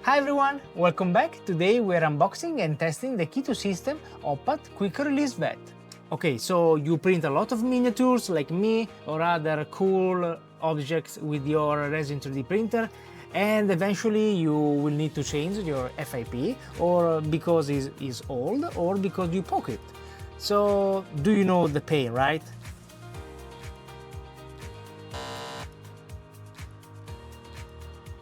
Hi everyone, welcome back. Today we're unboxing and testing the ChituSystems Hoopat Quick Release Vat. Okay, so you print a lot of miniatures like me or other cool objects with your Resin 3D printer, and eventually you will need to change your FIP, or because it's old or because you poke it. So do you know the pain, right?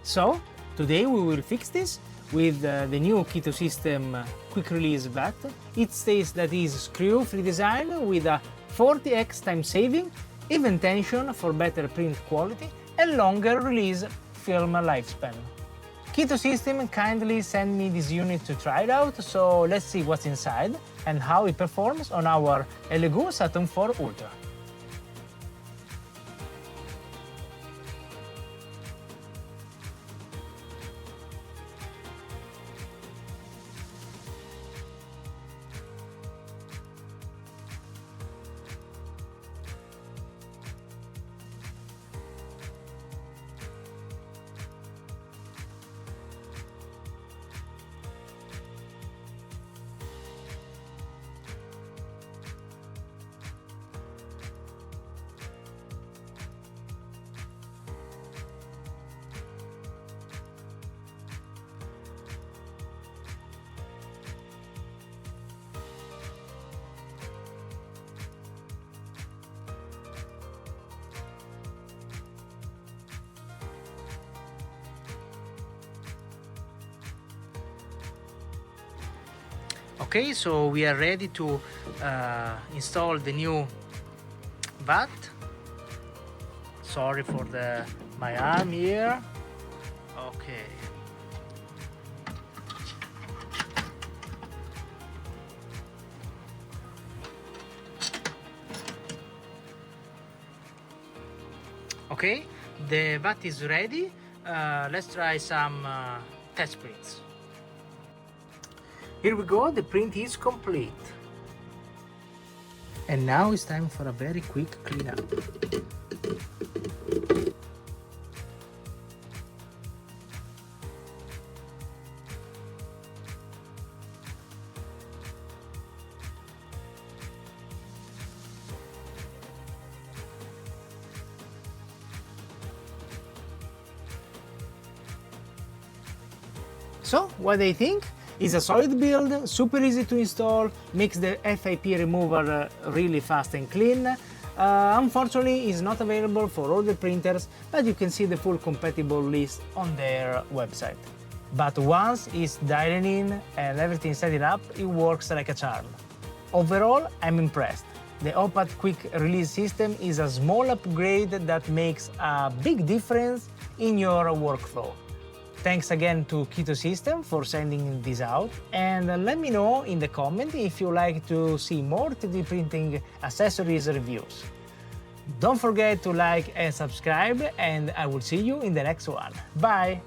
So today we will fix this with the new ChituSystems Quick Release Vat. It states that it is screw-free design with a 40x time saving, even tension for better print quality and longer release film lifespan. ChituSystems kindly sent me this unit to try it out, so let's see what's inside and how it performs on our Elegoo Saturn 4 Ultra. Okay, so we are ready to install the new vat. Sorry for my arm here. Okay. Okay, the vat is ready. Let's try some test prints. Here we go, the print is complete. And now it's time for a very quick cleanup. So, what do you think? It's a solid build, super easy to install, makes the FIP remover really fast and clean. Unfortunately, it's not available for all the printers, but you can see the full compatible list on their website. But once it's dialed in and everything set it up, it works like a charm. Overall, I'm impressed. The Hoopat Quick Release System is a small upgrade that makes a big difference in your workflow. Thanks again to ChituSystems for sending this out, and let me know in the comment if you like to see more 3D printing accessories reviews. Don't forget to like and subscribe, and I will see you in the next one. Bye!